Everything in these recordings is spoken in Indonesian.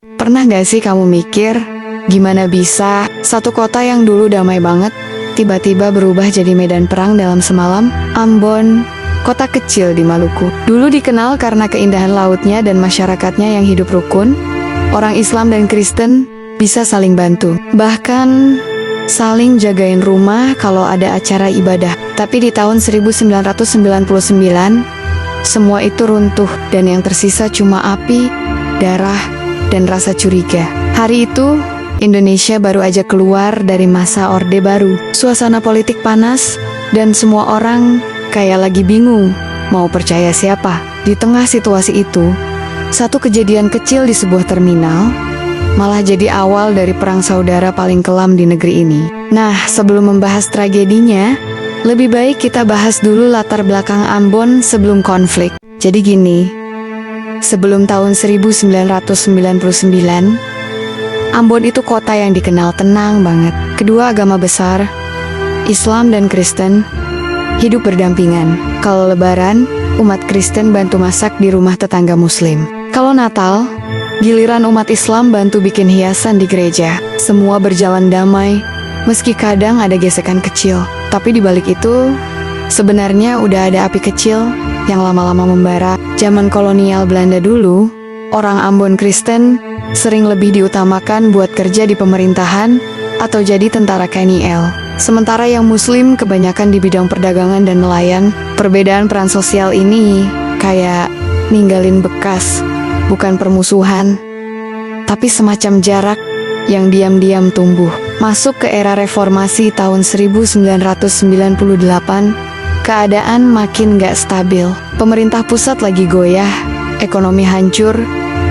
Pernah gak sih kamu mikir, gimana bisa satu kota yang dulu damai banget, tiba-tiba berubah jadi medan perang dalam semalam? Ambon, kota kecil di Maluku, dulu dikenal karena keindahan lautnya dan masyarakatnya yang hidup rukun. Orang Islam dan Kristen bisa saling bantu, bahkan saling jagain rumah kalau ada acara ibadah. Tapi di tahun 1999, semua itu runtuh dan yang tersisa cuma api, darah, dan rasa curiga. Hari itu, Indonesia baru aja keluar dari masa Orde Baru. Suasana politik panas, dan semua orang kayak lagi bingung mau percaya siapa. Di tengah situasi itu, satu kejadian kecil di sebuah terminal malah jadi awal dari perang saudara paling kelam di negeri ini. Nah, sebelum membahas tragedinya, lebih baik kita bahas dulu latar belakang Ambon sebelum konflik. Jadi gini, sebelum tahun 1999, Ambon itu kota yang dikenal tenang banget. Kedua agama besar, Islam dan Kristen, hidup berdampingan. Kalau Lebaran, umat Kristen bantu masak di rumah tetangga Muslim. Kalau Natal, giliran umat Islam bantu bikin hiasan di gereja. Semua berjalan damai, meski kadang ada gesekan kecil. Tapi di balik itu, sebenarnya udah ada api kecil yang lama-lama membara. Zaman kolonial Belanda dulu, orang Ambon Kristen sering lebih diutamakan buat kerja di pemerintahan atau jadi tentara KNIL. Sementara yang Muslim kebanyakan di bidang perdagangan dan nelayan. Perbedaan peran sosial ini kayak ninggalin bekas, bukan permusuhan, tapi semacam jarak yang diam-diam tumbuh. Masuk ke era reformasi tahun 1998, keadaan makin gak stabil. Pemerintah pusat lagi goyah, ekonomi hancur,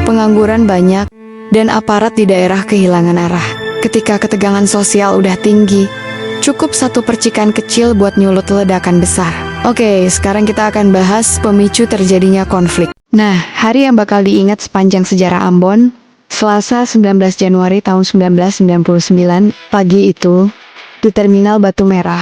pengangguran banyak, dan aparat di daerah kehilangan arah. Ketika ketegangan sosial udah tinggi, cukup satu percikan kecil buat nyulut ledakan besar. Oke, sekarang kita akan bahas pemicu terjadinya konflik. Nah, hari yang bakal diingat sepanjang sejarah Ambon, Selasa 19 Januari tahun 1999, pagi itu, di Terminal Batu Merah,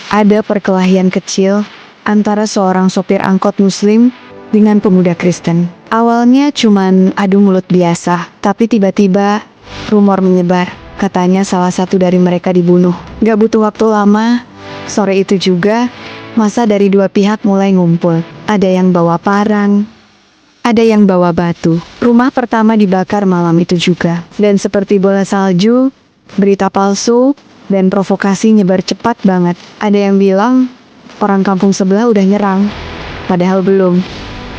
ada perkelahian kecil antara seorang sopir angkot Muslim dengan pemuda Kristen. Awalnya cuman adu mulut biasa, tapi tiba-tiba rumor menyebar, katanya salah satu dari mereka dibunuh. Gak butuh waktu lama, sore itu juga, massa dari dua pihak mulai ngumpul. Ada yang bawa parang, ada yang bawa batu. Rumah pertama dibakar malam itu juga. Dan seperti bola salju, berita palsu dan provokasi nyebar cepat banget. Ada yang bilang, orang kampung sebelah udah nyerang. Padahal belum.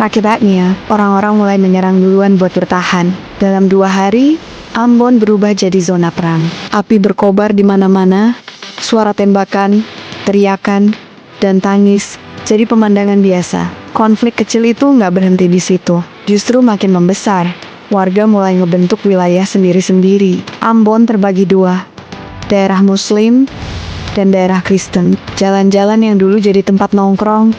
Akibatnya, orang-orang mulai menyerang duluan buat bertahan. Dalam 2 hari, Ambon berubah jadi zona perang. Api berkobar di mana-mana, suara tembakan, teriakan, dan tangis jadi pemandangan biasa. Konflik kecil itu nggak berhenti di situ, justru makin membesar. Warga mulai ngebentuk wilayah sendiri-sendiri. Ambon terbagi 2, daerah Muslim dan daerah Kristen. Jalan-jalan yang dulu jadi tempat nongkrong,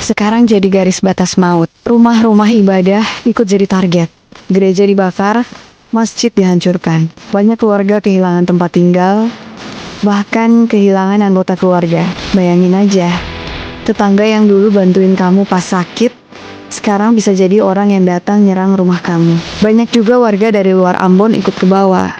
sekarang jadi garis batas maut. Rumah-rumah ibadah ikut jadi target. Gereja dibakar, masjid dihancurkan. Banyak keluarga kehilangan tempat tinggal, bahkan kehilangan anggota keluarga. Bayangin aja, tetangga yang dulu bantuin kamu pas sakit, sekarang bisa jadi orang yang datang nyerang rumah kamu. Banyak juga warga dari luar Ambon ikut ke bawah.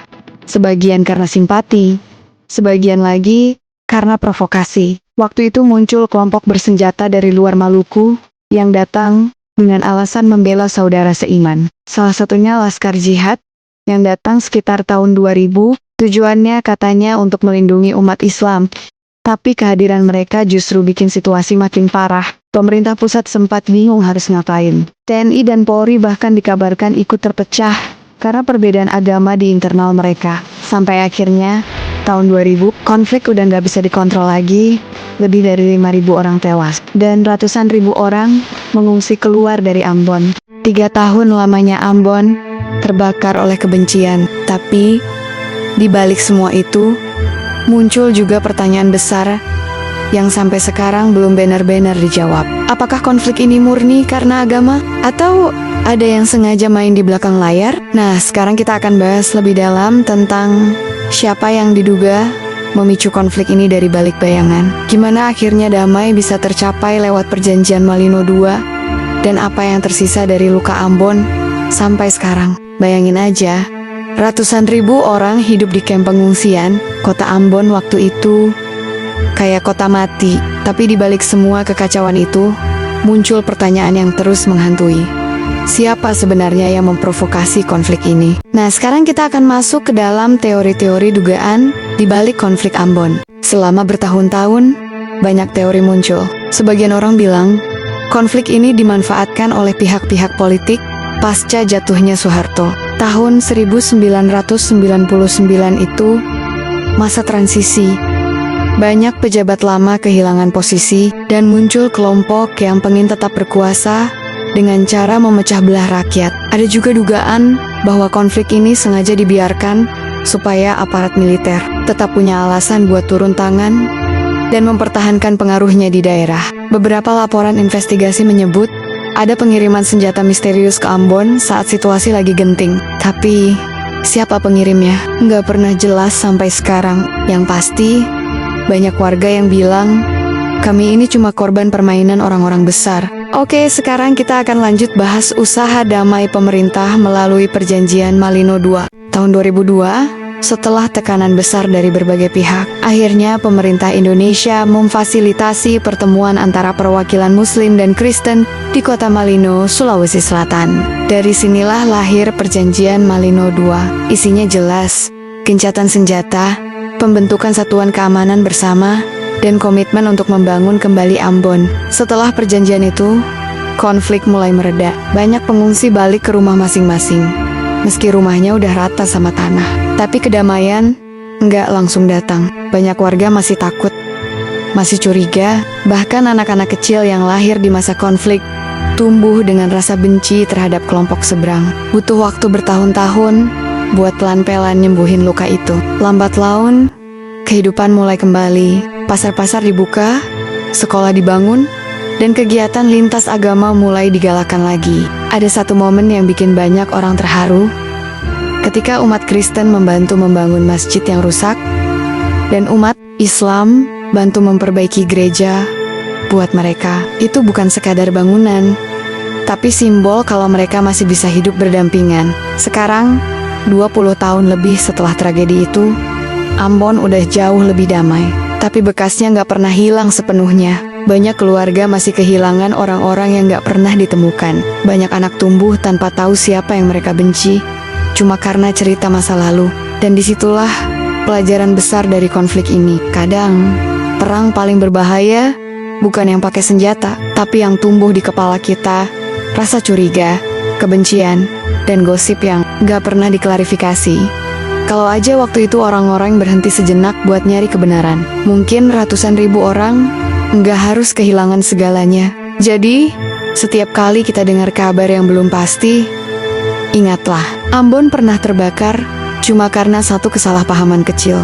Sebagian karena simpati, sebagian lagi karena provokasi. Waktu itu muncul kelompok bersenjata dari luar Maluku yang datang dengan alasan membela saudara seiman. Salah satunya Laskar Jihad yang datang sekitar tahun 2000. Tujuannya katanya untuk melindungi umat Islam. Tapi kehadiran mereka justru bikin situasi makin parah. Pemerintah pusat sempat bingung harus ngapain. TNI dan Polri bahkan dikabarkan ikut terpecah karena perbedaan agama di internal mereka. Sampai akhirnya, tahun 2000, konflik udah nggak bisa dikontrol lagi. Lebih dari 5.000 orang tewas. Dan ratusan ribu orang mengungsi keluar dari Ambon. 3 tahun lamanya Ambon terbakar oleh kebencian. Tapi, di balik semua itu, muncul juga pertanyaan besar yang sampai sekarang belum benar-benar dijawab. Apakah konflik ini murni karena agama? Atau ada yang sengaja main di belakang layar? Nah, sekarang kita akan bahas lebih dalam tentang siapa yang diduga memicu konflik ini dari balik bayangan. Gimana akhirnya damai bisa tercapai lewat perjanjian Malino II, dan apa yang tersisa dari luka Ambon sampai sekarang. Bayangin aja, Ratusan ribu orang hidup di kamp pengungsian. Kota Ambon waktu itu kayak kota mati. Tapi di balik semua kekacauan itu, muncul pertanyaan yang terus menghantui. Siapa sebenarnya yang memprovokasi konflik ini? Nah, sekarang kita akan masuk ke dalam teori-teori dugaan di balik konflik Ambon. Selama bertahun-tahun, banyak teori muncul. Sebagian orang bilang, konflik ini dimanfaatkan oleh pihak-pihak politik pasca jatuhnya Soeharto. Tahun 1999 itu masa transisi. Banyak pejabat lama kehilangan posisi dan muncul kelompok yang pengen tetap berkuasa dengan cara memecah belah rakyat. Ada juga dugaan bahwa konflik ini sengaja dibiarkan supaya aparat militer tetap punya alasan buat turun tangan dan mempertahankan pengaruhnya di daerah. Beberapa laporan investigasi menyebut ada pengiriman senjata misterius ke Ambon saat situasi lagi genting. Tapi siapa pengirimnya? Nggak pernah jelas sampai sekarang. Yang pasti, banyak warga yang bilang, kami ini cuma korban permainan orang-orang besar. Oke, sekarang kita akan lanjut bahas usaha damai pemerintah melalui Perjanjian Malino II. Tahun 2002, setelah tekanan besar dari berbagai pihak, akhirnya pemerintah Indonesia memfasilitasi pertemuan antara perwakilan Muslim dan Kristen di kota Malino, Sulawesi Selatan. Dari sinilah lahir Perjanjian Malino II. Isinya jelas, gencatan senjata, pembentukan satuan keamanan bersama, dan komitmen untuk membangun kembali Ambon. Setelah perjanjian itu, konflik mulai mereda. Banyak pengungsi balik ke rumah masing-masing. Meski rumahnya udah rata sama tanah, tapi kedamaian nggak langsung datang. Banyak warga masih takut, masih curiga, bahkan anak-anak kecil yang lahir di masa konflik tumbuh dengan rasa benci terhadap kelompok seberang. Butuh waktu bertahun-tahun buat pelan-pelan nyembuhin luka itu. Lambat laun, kehidupan mulai kembali. Pasar-pasar dibuka, sekolah dibangun, dan kegiatan lintas agama mulai digalakan lagi. Ada satu momen yang bikin banyak orang terharu, ketika umat Kristen membantu membangun masjid yang rusak, dan umat Islam bantu memperbaiki gereja buat mereka. Itu bukan sekadar bangunan, tapi simbol kalau mereka masih bisa hidup berdampingan. Sekarang, 20 tahun lebih setelah tragedi itu, Ambon udah jauh lebih damai. Tapi bekasnya nggak pernah hilang sepenuhnya. Banyak keluarga masih kehilangan orang-orang yang nggak pernah ditemukan. Banyak anak tumbuh tanpa tahu siapa yang mereka benci, cuma karena cerita masa lalu. Dan disitulah pelajaran besar dari konflik ini. Kadang, perang paling berbahaya bukan yang pakai senjata, tapi yang tumbuh di kepala kita, rasa curiga, kebencian, dan gosip yang nggak pernah diklarifikasi. Kalau aja waktu itu orang-orang berhenti sejenak buat nyari kebenaran, mungkin ratusan ribu orang nggak harus kehilangan segalanya. Jadi, setiap kali kita dengar kabar yang belum pasti, ingatlah, Ambon pernah terbakar cuma karena satu kesalahpahaman kecil.